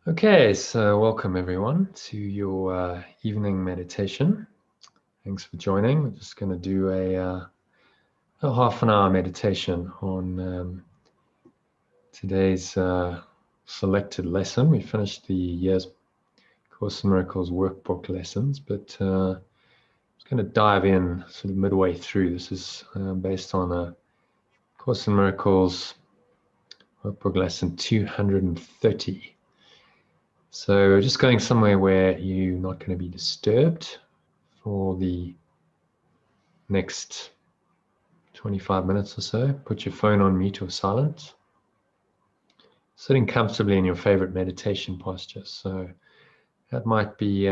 Okay, so welcome everyone to your evening meditation. Thanks for joining. We're just going to do a half an hour meditation on today's selected lesson. We finished the year's Course in Miracles workbook lessons, but I'm going to dive in sort of midway through. This is based on a Course in Miracles workbook lesson 230. So just going somewhere where you're not going to be disturbed for the next 25 minutes or so. Put your phone on mute or silent. Sitting comfortably in your favorite meditation posture. So that might be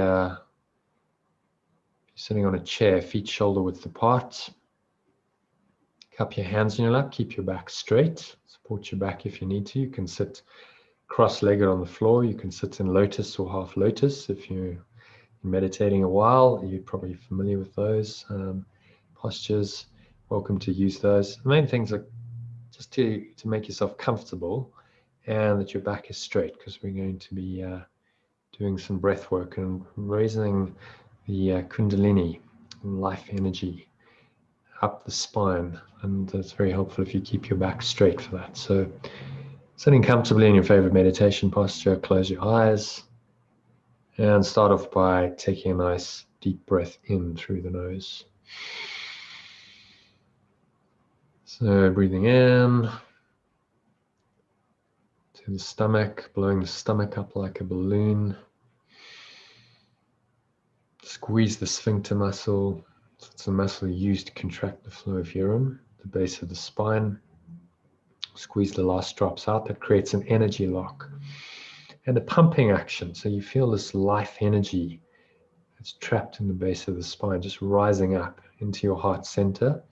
sitting on a chair, feet shoulder width apart. Cup your hands in your lap, keep your back straight. Support your back if you need to. You can sit cross-legged on the floor. You can sit in lotus or half lotus. If you're meditating a while, you're probably familiar with those postures. Welcome to use those. The main things are just to make yourself comfortable and that your back is straight, because we're going to be doing some breath work and raising the Kundalini, life energy, up the spine, and it's very helpful if you keep your back straight for that. So sitting comfortably in your favorite meditation posture, close your eyes and start off by taking a nice deep breath in through the nose. So breathing in to the stomach, blowing the stomach up like a balloon. Squeeze the sphincter muscle. So it's a muscle used to contract the flow of urine, the base of the spine. Squeeze the last drops out. That creates an energy lock and a pumping action. So you feel this life energy that's trapped in the base of the spine, just rising up into your heart center.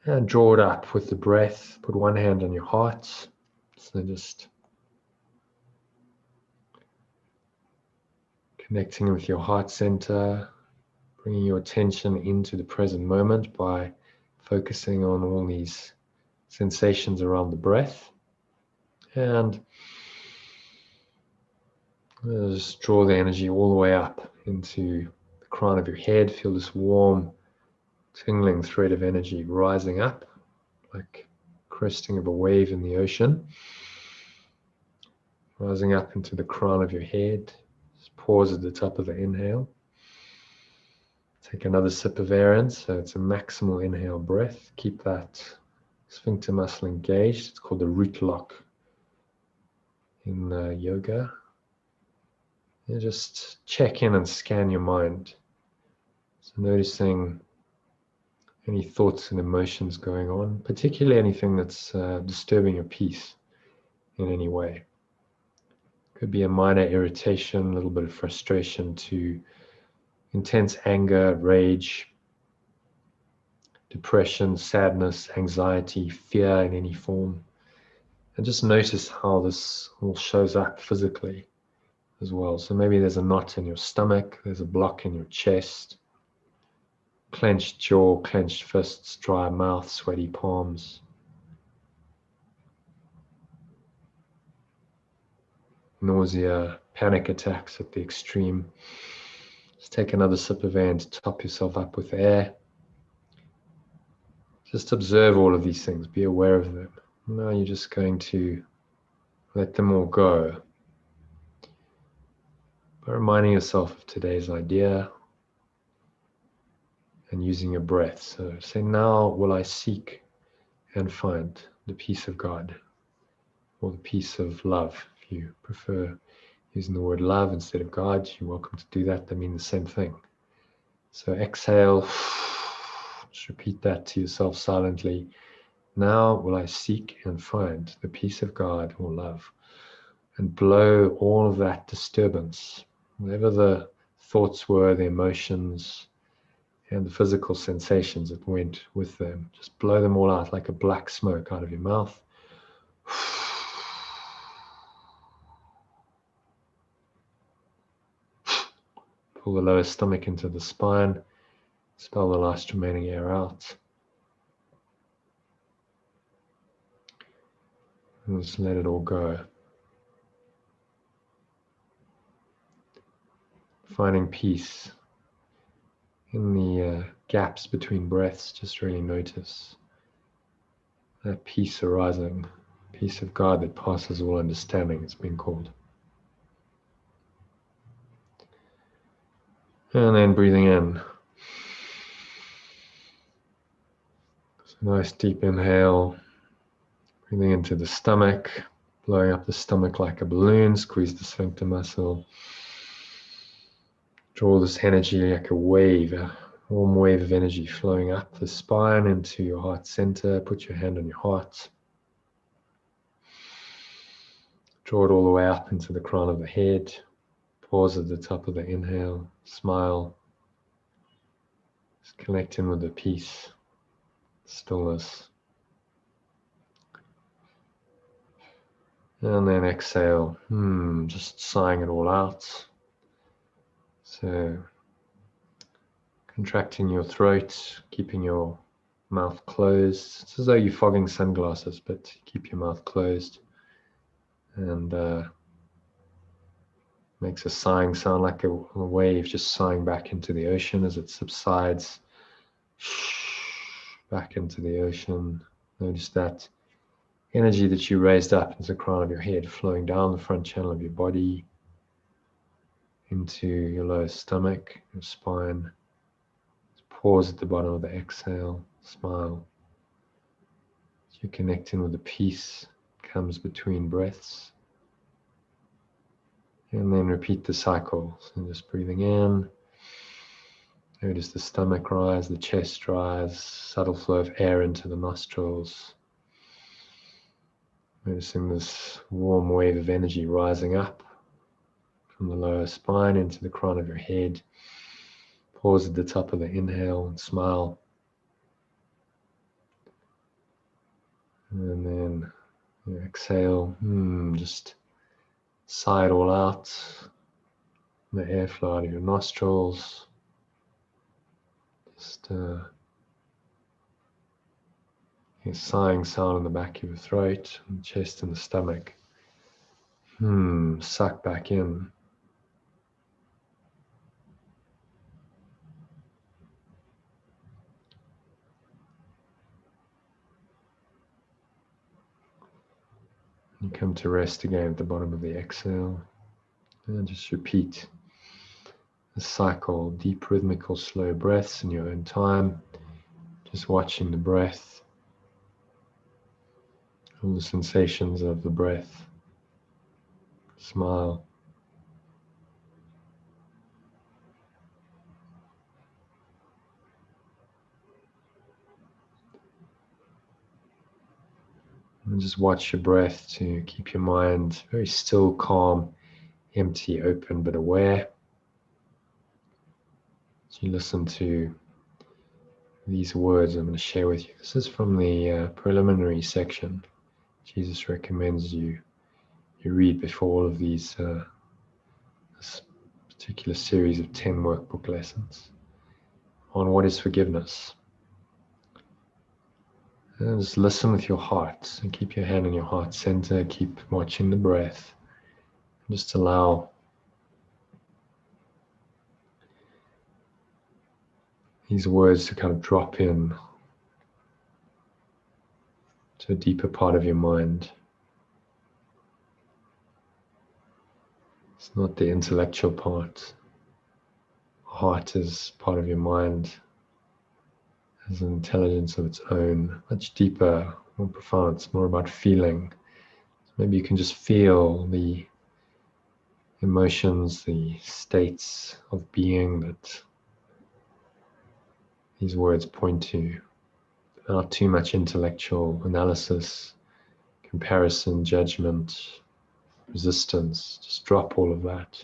And draw it up with the breath. Put one hand on your heart. So just connecting with your heart center, bringing your attention into the present moment by focusing on all these sensations around the breath. And just draw the energy all the way up into the crown of your head. Feel this warm, tingling thread of energy rising up like cresting of a wave in the ocean. Rising up into the crown of your head. Just pause at the top of the inhale. Take another sip of air in, so it's a maximal inhale breath. Keep that sphincter muscle engaged. It's called the root lock in yoga. And just check in and scan your mind. So noticing any thoughts and emotions going on, particularly anything that's disturbing your peace in any way. Could be a minor irritation, a little bit of frustration, to intense anger, rage, depression, sadness, anxiety, fear in any form. And just notice how this all shows up physically as well. So maybe there's a knot in your stomach, there's a block in your chest, clenched jaw, clenched fists, dry mouth, sweaty palms. Nausea, panic attacks at the extreme. Just take another sip of air and top yourself up with air. Just observe all of these things, be aware of them. Now you're just going to let them all go by reminding yourself of today's idea and using your breath. So say, now will I seek and find the peace of God, or the peace of love. If you prefer using the word love instead of God, you're welcome to do that. They mean the same thing. So exhale, just repeat that to yourself silently. Now will I seek and find the peace of God or love. And blow all of that disturbance, whatever the thoughts were, the emotions, and the physical sensations that went with them. Just blow them all out like a black smoke out of your mouth. Pull the lower stomach into the spine. Expel the last remaining air out. And just let it all go. finding peace in the gaps between breaths. Just really notice that peace arising, peace of God that passes all understanding, it's been called. And then breathing in. So nice deep inhale, breathing into the stomach, blowing up the stomach like a balloon, squeeze the sphincter muscle. Draw this energy like a wave, a warm wave of energy flowing up the spine into your heart center. Put your hand on your heart. Draw it all the way up into the crown of the head. Pause at the top of the inhale. Smile. Just connect in with the peace, stillness. And then exhale. Just sighing it all out. So contracting your throat, keeping your mouth closed. It's as though you're fogging sunglasses, but keep your mouth closed. And makes a sighing sound like a wave just sighing back into the ocean as it subsides. Back into the ocean. Notice that energy that you raised up into the crown of your head flowing down the front channel of your body into your lower stomach, your spine. Pause at the bottom of the exhale, smile. As you connect in with the peace comes between breaths. And then repeat the cycle. So just breathing in. Notice the stomach rise, the chest rise, subtle flow of air into the nostrils. Noticing this warm wave of energy rising up from the lower spine into the crown of your head. Pause at the top of the inhale and smile. And then exhale, just sigh it all out. The airflow out of your nostrils. Just a sighing sound in the back of your throat, and chest and the stomach. Suck back in. You come to rest again at the bottom of the exhale. And just repeat the cycle, deep rhythmical slow breaths in your own time. Just watching the breath, all the sensations of the breath. Smile. And just watch your breath to keep your mind very still, calm, empty, open, but aware. As you listen to these words I'm going to share with you. This is from the preliminary section. Jesus recommends you read before all of these, this particular series of 10 workbook lessons on what is forgiveness. And just listen with your heart and keep your hand on your heart center. Keep watching the breath. Just allow these words to kind of drop in to a deeper part of your mind. It's not the intellectual part. Heart is part of your mind, has an intelligence of its own, much deeper, more profound. It's more about feeling. So maybe you can just feel the emotions, the states of being that these words point to. Not too much intellectual analysis, comparison, judgment, resistance. Just drop all of that.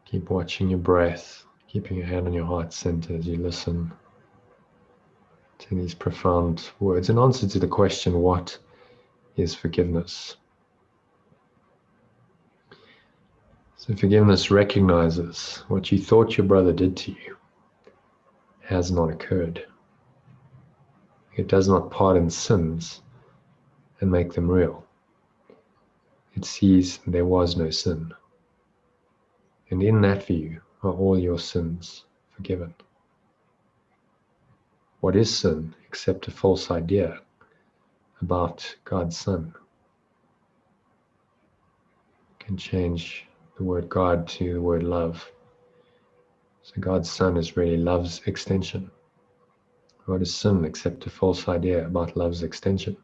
Keep watching your breath, keeping your hand on your heart center as you listen to these profound words. In answer to the question, what is forgiveness? So forgiveness recognizes what you thought your brother did to you has not occurred. It does not pardon sins and make them real. It sees there was no sin. And in that view are all your sins forgiven. What is sin except a false idea about God's Son? You can change the word God to the word love. So God's Son is really love's extension. What is sin except a false idea about love's extension?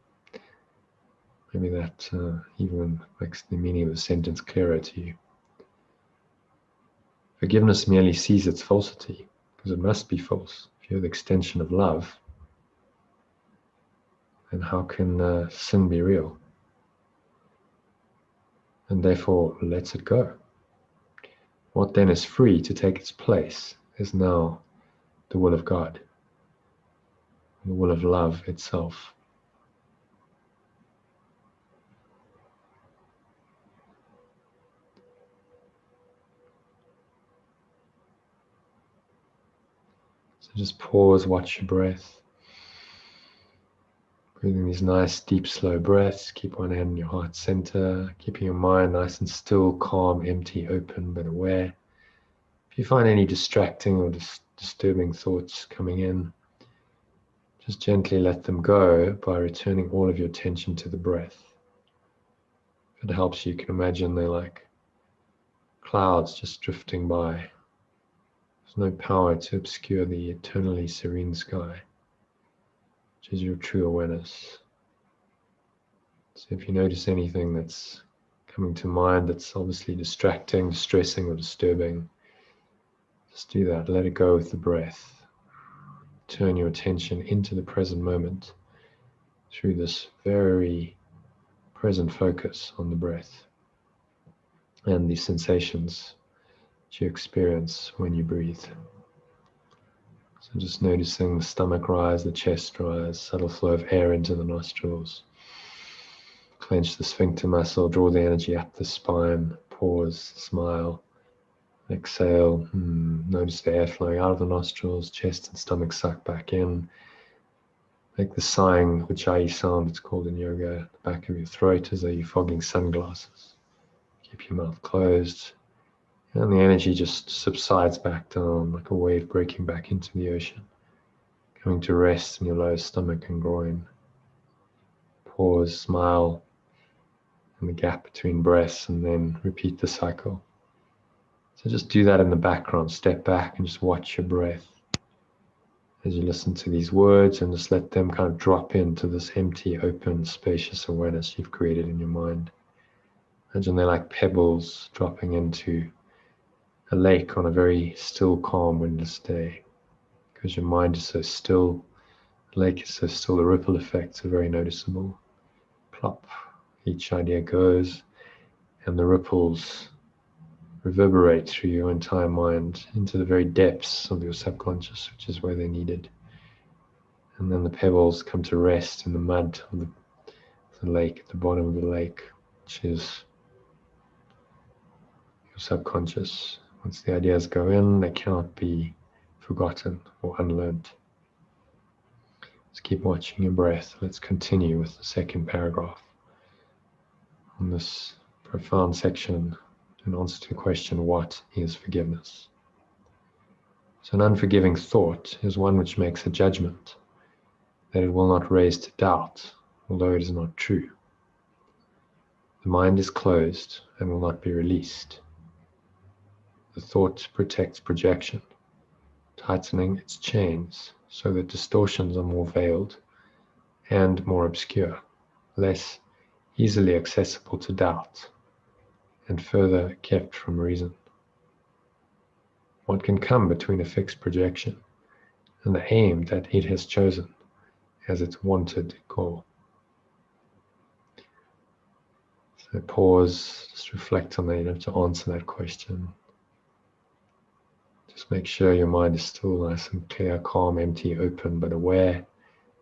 Maybe that even makes the meaning of the sentence clearer to you. Forgiveness merely sees its falsity, because it must be false. If you're the extension of love, then how can sin be real? And therefore lets it go. What then is free to take its place is now the will of God, the will of love itself. So just pause, watch your breath. Breathing these nice, deep, slow breaths. Keep one hand in your heart center, keeping your mind nice and still, calm, empty, open, but aware. If you find any distracting or disturbing thoughts coming in, just gently let them go by returning all of your attention to the breath. If it helps, you can imagine they're like clouds just drifting by. There's no power to obscure the eternally serene sky, which is your true awareness. So if you notice anything that's coming to mind that's obviously distracting, distressing, or disturbing, just do that. Let it go with the breath. Turn your attention into the present moment through this very present focus on the breath and the sensations that you experience when you breathe. So just noticing the stomach rise, the chest rise, subtle flow of air into the nostrils. Clench the sphincter muscle, draw the energy up the spine, pause, smile, exhale. Notice the air flowing out of the nostrils, chest and stomach suck back in. Make the sighing, Ujjayi sound, it's called in yoga, at the back of your throat as though you're fogging sunglasses. Keep your mouth closed. And the energy just subsides back down like a wave breaking back into the ocean, coming to rest in your lower stomach and groin. Pause, smile, and the gap between breaths, and then repeat the cycle. So just do that in the background. Step back and just watch your breath as you listen to these words, and just let them kind of drop into this empty, open, spacious awareness you've created in your mind. Imagine they're like pebbles dropping into a lake on a very still, calm, windless day. Because your mind is so still, the lake is so still, the ripple effects are very noticeable. Plop, each idea goes, and the ripples reverberate through your entire mind into the very depths of your subconscious, which is where they're needed. And then the pebbles come to rest in the mud of the lake, at the bottom of the lake, which is your subconscious. Once the ideas go in, they cannot be forgotten or unlearned. Let's keep watching your breath. Let's continue with the second paragraph on this profound section in answer to the question, what is forgiveness? So an unforgiving thought is one which makes a judgment that it will not raise to doubt, although it is not true. The mind is closed and will not be released. The thought protects projection, tightening its chains so that distortions are more veiled and more obscure, less easily accessible to doubt, and further kept from reason. What can come between a fixed projection and the aim that it has chosen as its wanted goal? So pause, just reflect on that. You don't have to answer that question. Just make sure your mind is still nice and clear, calm, empty, open, but aware,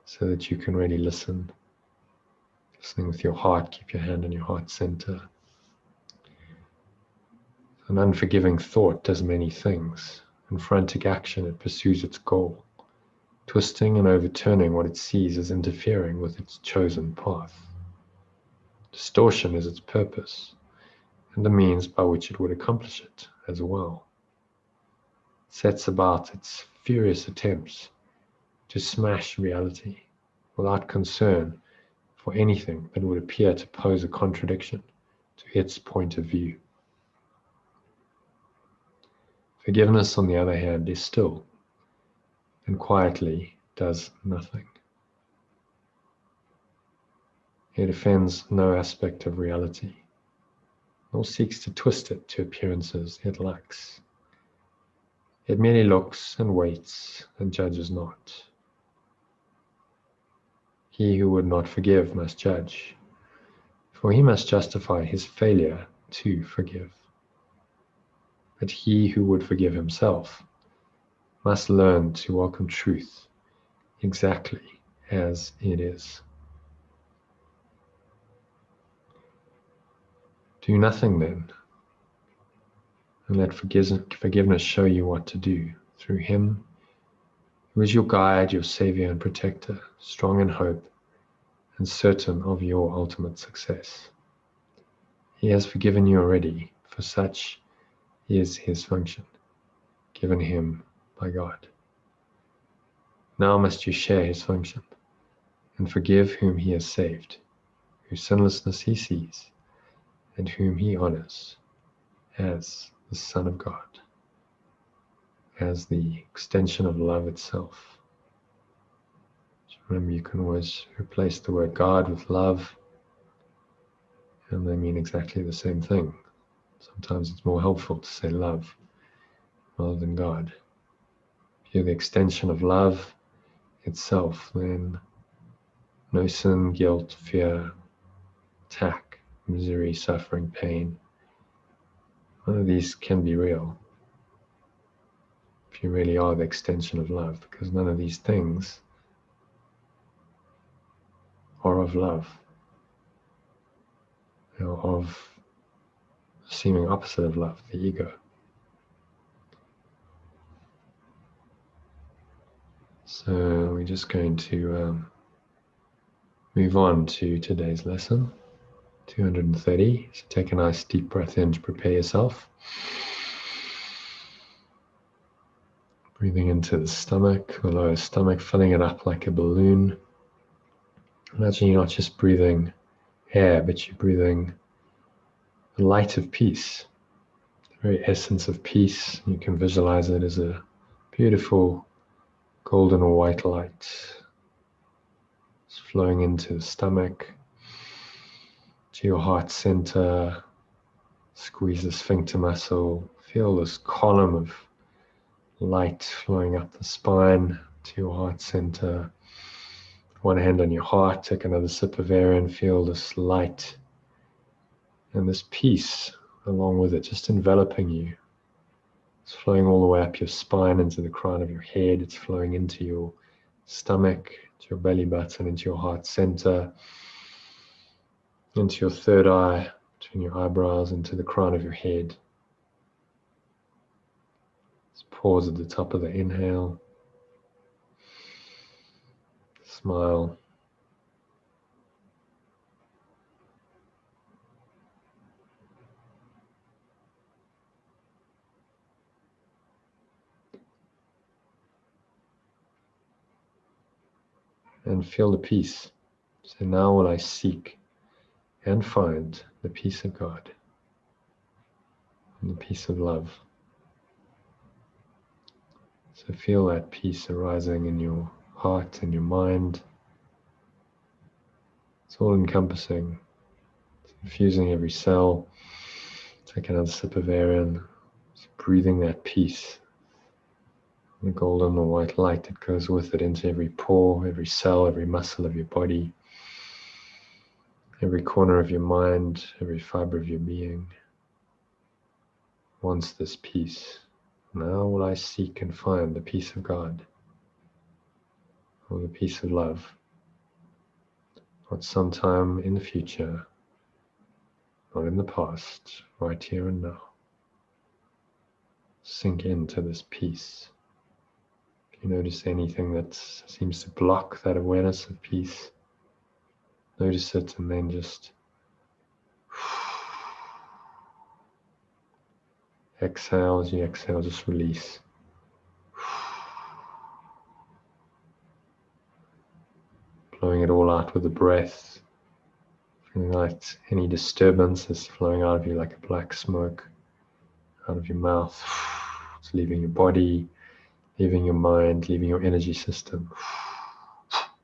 so that you can really listen. Listening with your heart, keep your hand on your heart center. An unforgiving thought does many things. In frantic action, it pursues its goal, twisting and overturning what it sees as interfering with its chosen path. Distortion is its purpose, and the means by which it would accomplish it, as well. Sets about its furious attempts to smash reality without concern for anything that would appear to pose a contradiction to its point of view. Forgiveness, on the other hand, is still and quietly does nothing. It offends no aspect of reality, nor seeks to twist it to appearances it likes. It merely looks and waits and judges not. He who would not forgive must judge, for he must justify his failure to forgive. But he who would forgive himself must learn to welcome truth exactly as it is. Do nothing then, and let forgiveness show you what to do through him who is your guide, your savior and protector, strong in hope and certain of your ultimate success. He has forgiven you already, for such is his function, given him by God. Now must you share his function and forgive whom he has saved, whose sinlessness he sees, and whom he honors as the Son of God, as the extension of love itself. Remember, you can always replace the word God with love, and they mean exactly the same thing. Sometimes it's more helpful to say love rather than God. If you're the extension of love itself, then no sin, guilt, fear, attack, misery, suffering, pain, none of these can be real if you really are the extension of love, because none of these things are of love. They are of the seeming opposite of love, the ego. So we're just going to move on to today's lesson, 230. So take a nice deep breath in to prepare yourself. Breathing into the stomach, the lower stomach, filling it up like a balloon. Imagine you're not just breathing air, but you're breathing the light of peace, the very essence of peace. You can visualize it as a beautiful golden or white light. It's flowing into the stomach, to your heart center. Squeeze the sphincter muscle. Feel this column of light flowing up the spine to your heart center. One hand on your heart, take another sip of air and feel this light and this peace along with it, just enveloping you. It's flowing all the way up your spine into the crown of your head. It's flowing into your stomach, to your belly button, into your heart center, into your third eye, between your eyebrows, into the crown of your head. Just pause at the top of the inhale. Smile. And feel the peace. So now will I seek and find the peace of God and the peace of love. So feel that peace arising in your heart and your mind. It's all encompassing. It's infusing every cell. Take another sip of air in. Just breathing that peace. The golden or white light that goes with it into every pore, every cell, every muscle of your body, every corner of your mind, every fiber of your being wants this peace. Now will I seek and find the peace of God, or the peace of love, not sometime in the future, not in the past, right here and now. Sink into this peace. If you notice anything that seems to block that awareness of peace, notice it and then just Exhale, as you exhale, just release. Blowing it all out with the breath. Feeling like any disturbance is flowing out of you like a black smoke out of your mouth. It's leaving your body, leaving your mind, leaving your energy system.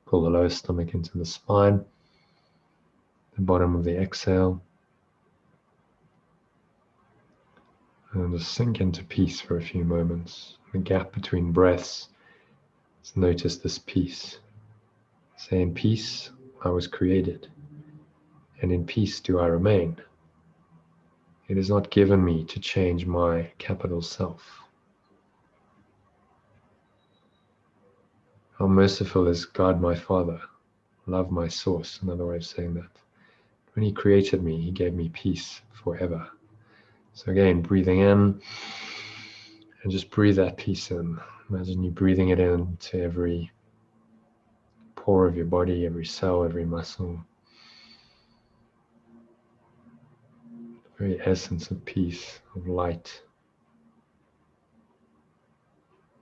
Pull the lower stomach into the spine, the bottom of the exhale. And just sink into peace for a few moments. The gap between breaths, just notice this peace. Say, in peace I was created, and in peace do I remain. It is not given me to change my capital self. How merciful is God my Father, love my source, another way of saying that. When He created me, He gave me peace forever. So again, breathing in, and just breathe that peace in. Imagine you breathing it in to every pore of your body, every cell, every muscle. The very essence of peace, of light.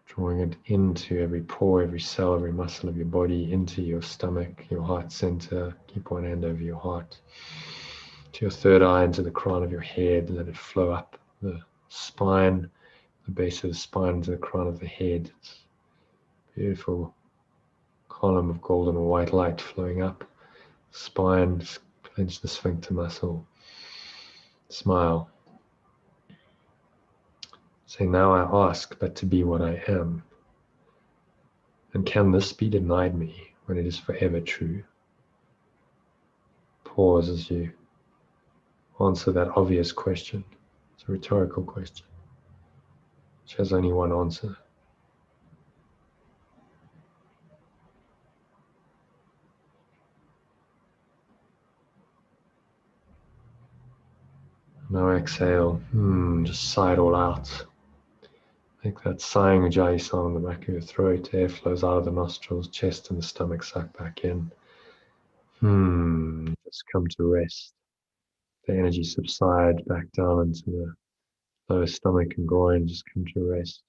Drawing it into every pore, every cell, every muscle of your body, into your stomach, your heart center. Keep one hand over your heart. To your third eye, into the crown of your head. Let it flow up the spine, the base of the spine, into the crown of the head. It's a beautiful column of golden or white light flowing up. Spine, clench the sphincter muscle. Smile. Say, now I ask but to be what I am. And can this be denied me when it is forever true? Pause as you answer that obvious question. It's a rhetorical question, which has only one answer. Now exhale, just sigh it all out. Make that sighing ujjayi sound in the back of your throat. Air flows out of the nostrils, chest and the stomach suck back in. Just come to rest. The energy subside back down into the lower stomach and groin. Just come to rest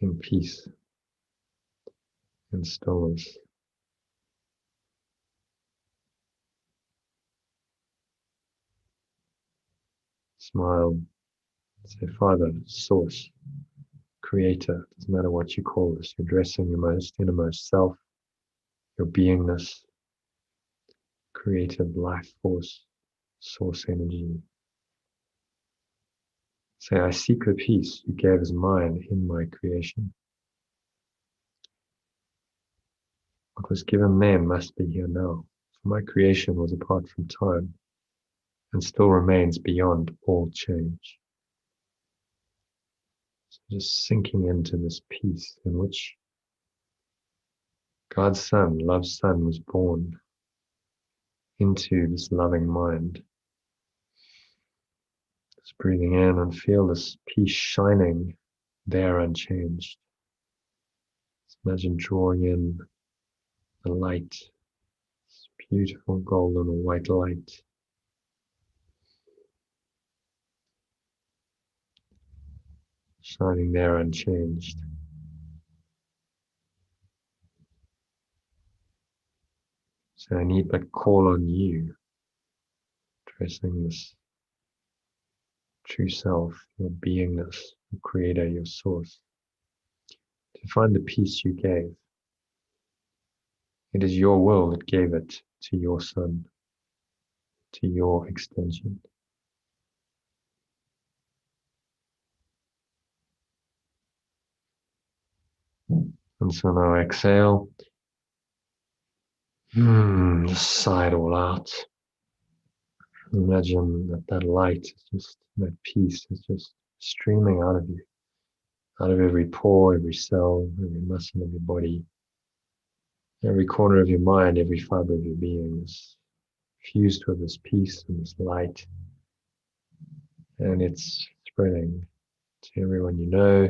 in peace and stillness. Smile. Say, Father, Source, Creator. Doesn't matter what you call this. You're addressing your most innermost self, your beingness, creative life force, source energy. Say, I seek the peace you gave as mine in my creation. What was given then must be here now. For my creation was apart from time and still remains beyond all change. So just sinking into this peace in which God's Son, love's Son, was born into this loving mind. Just breathing in and feel this peace shining there unchanged. Just imagine drawing in the light, this beautiful golden or white light. Shining there unchanged. So I need but call on you, addressing this true self, your beingness, your creator, your source, to find the peace you gave. It is your will that gave it to your Son, to your extension. And so now exhale. Just sigh it all out. Imagine that light is just, that peace is just streaming out of you, out of every pore, every cell, every muscle of your body, every corner of your mind, every fiber of your being is fused with this peace and this light. And it's spreading to everyone you know,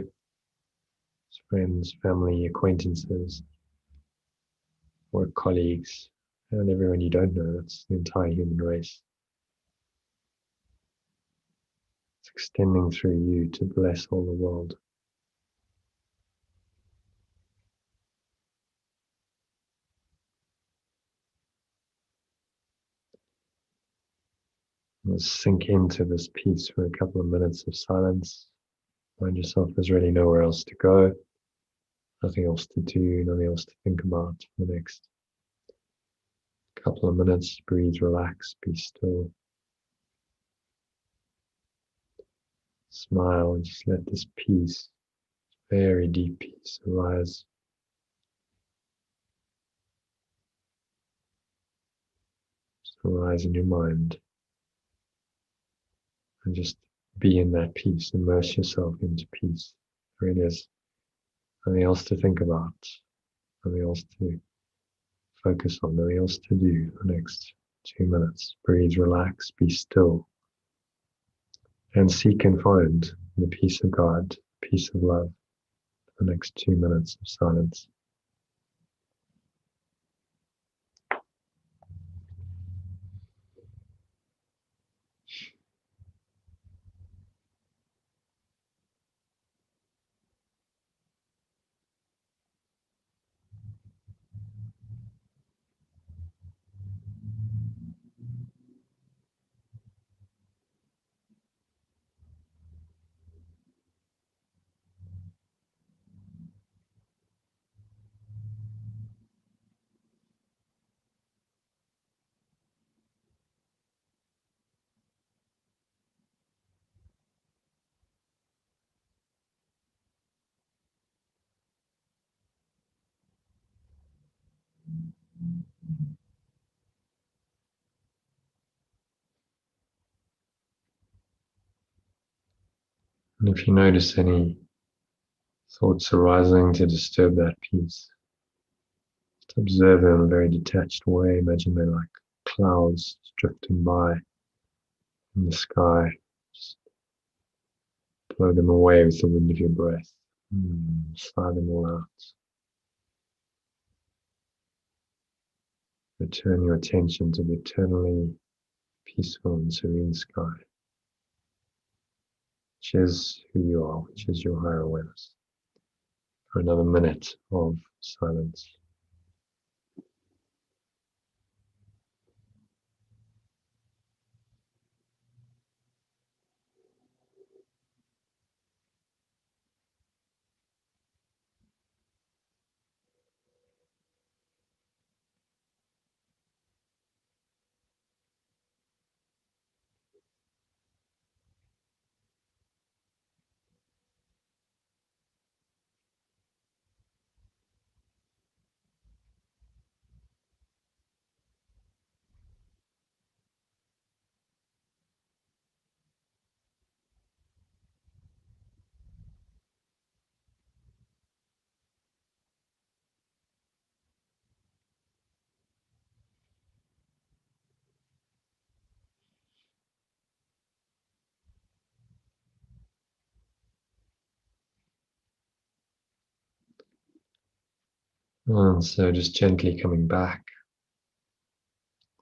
friends, family, acquaintances, work colleagues, and everyone you don't know. That's the entire human race. extending through you to bless all the world. Let's sink into this peace for a couple of minutes of silence. Find yourself there's really nowhere else to go, nothing else to do, nothing else to think about for the next couple of minutes. Breathe, relax, be still. Smile and just let this peace, very deep peace, arise. Just arise in your mind. And just be in that peace, immerse yourself into peace. There it is. Nothing else to think about, nothing else to focus on, nothing else to do for the next 2 minutes. Breathe, relax, be still. And seek and find the peace of God, peace of love, for the next 2 minutes of silence. And if you notice any thoughts arising to disturb that peace, just observe them in a very detached way. Imagine they're like clouds drifting by in the sky. Just blow them away with the wind of your breath. Sigh them all out. Return your attention to the eternally peaceful and serene sky, which is who you are, which is your higher awareness. For another minute of silence. And so just gently coming back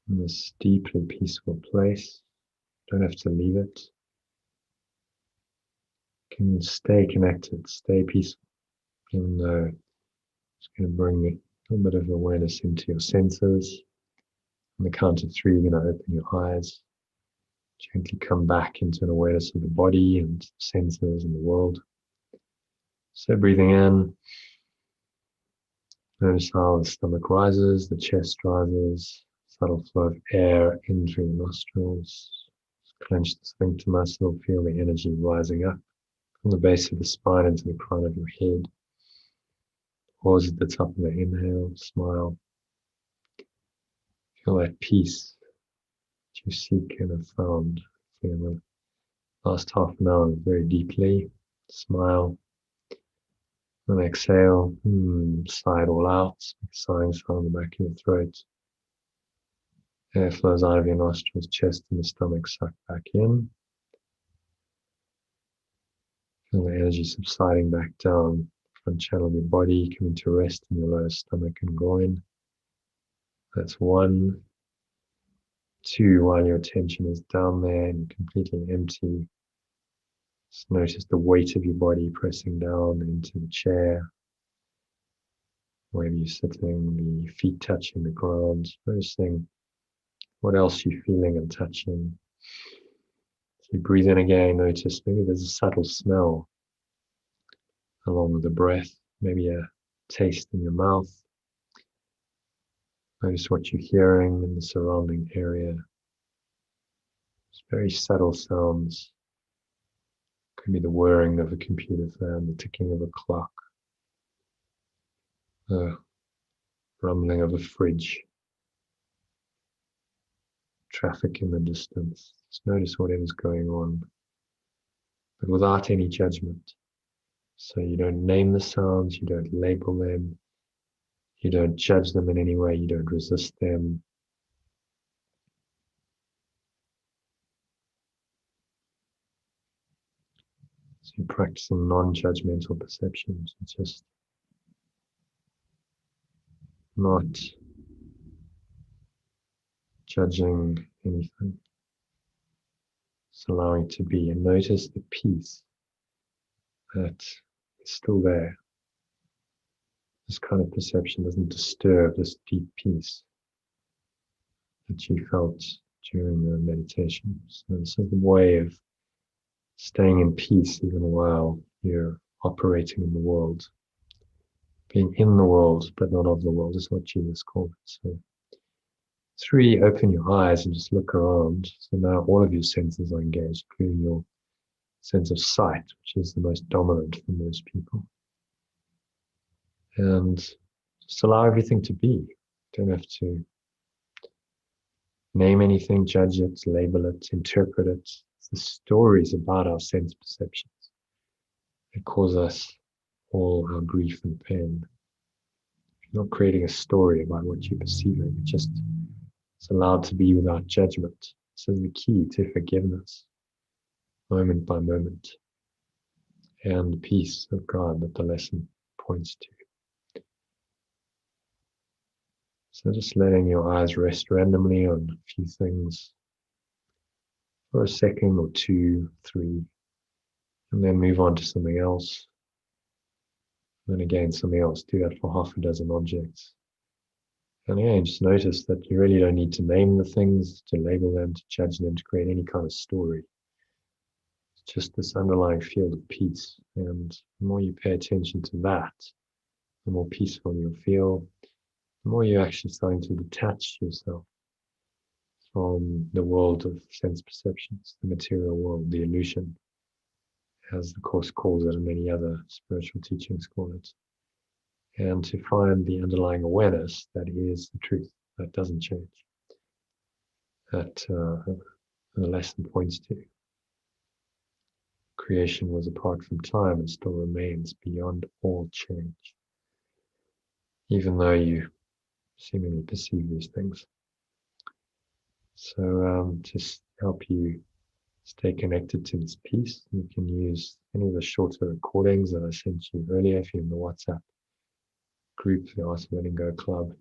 in this deeply peaceful place. Don't have to leave it. You can stay connected, stay peaceful, even though it's going to bring a little bit of awareness into your senses. On the count of 3, you're going to open your eyes. Gently come back into an awareness of the body and senses and the world. So breathing in, notice how the stomach rises, the chest rises, subtle flow of air in through the nostrils. Clench the sphincter muscle, feel the energy rising up from the base of the spine into the crown of your head. Pause at the top of the inhale, smile. Feel that peace that you seek and have found. Feel the last half an hour very deeply. Smile. And exhale, sigh it all out, sighing sound in the back of your throat. Air flows out of your nostrils, chest and the stomach suck back in. Feel the energy subsiding back down, front channel of your body, coming to rest in your lower stomach and groin. That's 1. 2, while your attention is down there and completely empty, Just notice the weight of your body pressing down into the chair, wherever you're sitting, the feet touching the ground, noticing what else you're feeling and touching. So you breathe in again, notice maybe there's a subtle smell along with the breath, maybe a taste in your mouth. Notice what you're hearing in the surrounding area. It's very subtle sounds. Could be the whirring of a computer fan, the ticking of a clock, the rumbling of a fridge, traffic in the distance. Just notice whatever's going on, but without any judgment. So you don't name the sounds, you don't label them, you don't judge them in any way, you don't resist them. So you're practicing non-judgmental perceptions, just not judging anything. Just allowing it to be, and notice the peace that is still there. This kind of perception doesn't disturb this deep peace that you felt during the meditation. So this is the way of staying in peace even while you're operating in the world. Being in the world, but not of the world, is what Jesus called it. So it's really open your eyes and just look around. So now all of your senses are engaged, including your sense of sight, which is the most dominant for most people. And just allow everything to be. You don't have to name anything, judge it, label it, interpret it. It's the stories about our sense perceptions that cause us all our grief and pain. You're not creating a story about what you're perceiving. It's allowed to be without judgment. This is the key to forgiveness, moment by moment, and the peace of God that the lesson points to. So just letting your eyes rest randomly on a few things for a second or two, three, and then move on to something else. And then again, something else. Do that for half a dozen objects. And again, just notice that you really don't need to name the things, to label them, to judge them, to create any kind of story. It's just this underlying field of peace. And the more you pay attention to that, the more peaceful you'll feel, the more you're actually starting to detach yourself from the world of sense perceptions, the material world, the illusion, as the Course calls it and many other spiritual teachings call it, and to find the underlying awareness that is the truth, that doesn't change, that the lesson points to. Creation was apart from time and still remains beyond all change, even though you seemingly perceive these things. So just help you stay connected to this piece. You can use any of the shorter recordings that I sent you earlier if you're in the WhatsApp group, the Art of Letting Go Club,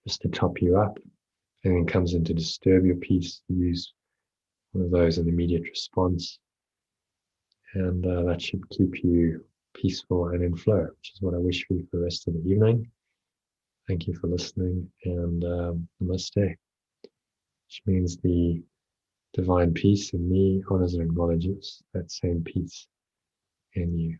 just to top you up. If anything comes in to disturb your peace, use one of those in immediate response. And that should keep you peaceful and in flow, which is what I wish for you for the rest of the evening. Thank you for listening, and namaste, which means the divine peace in me honors and acknowledges that same peace in you.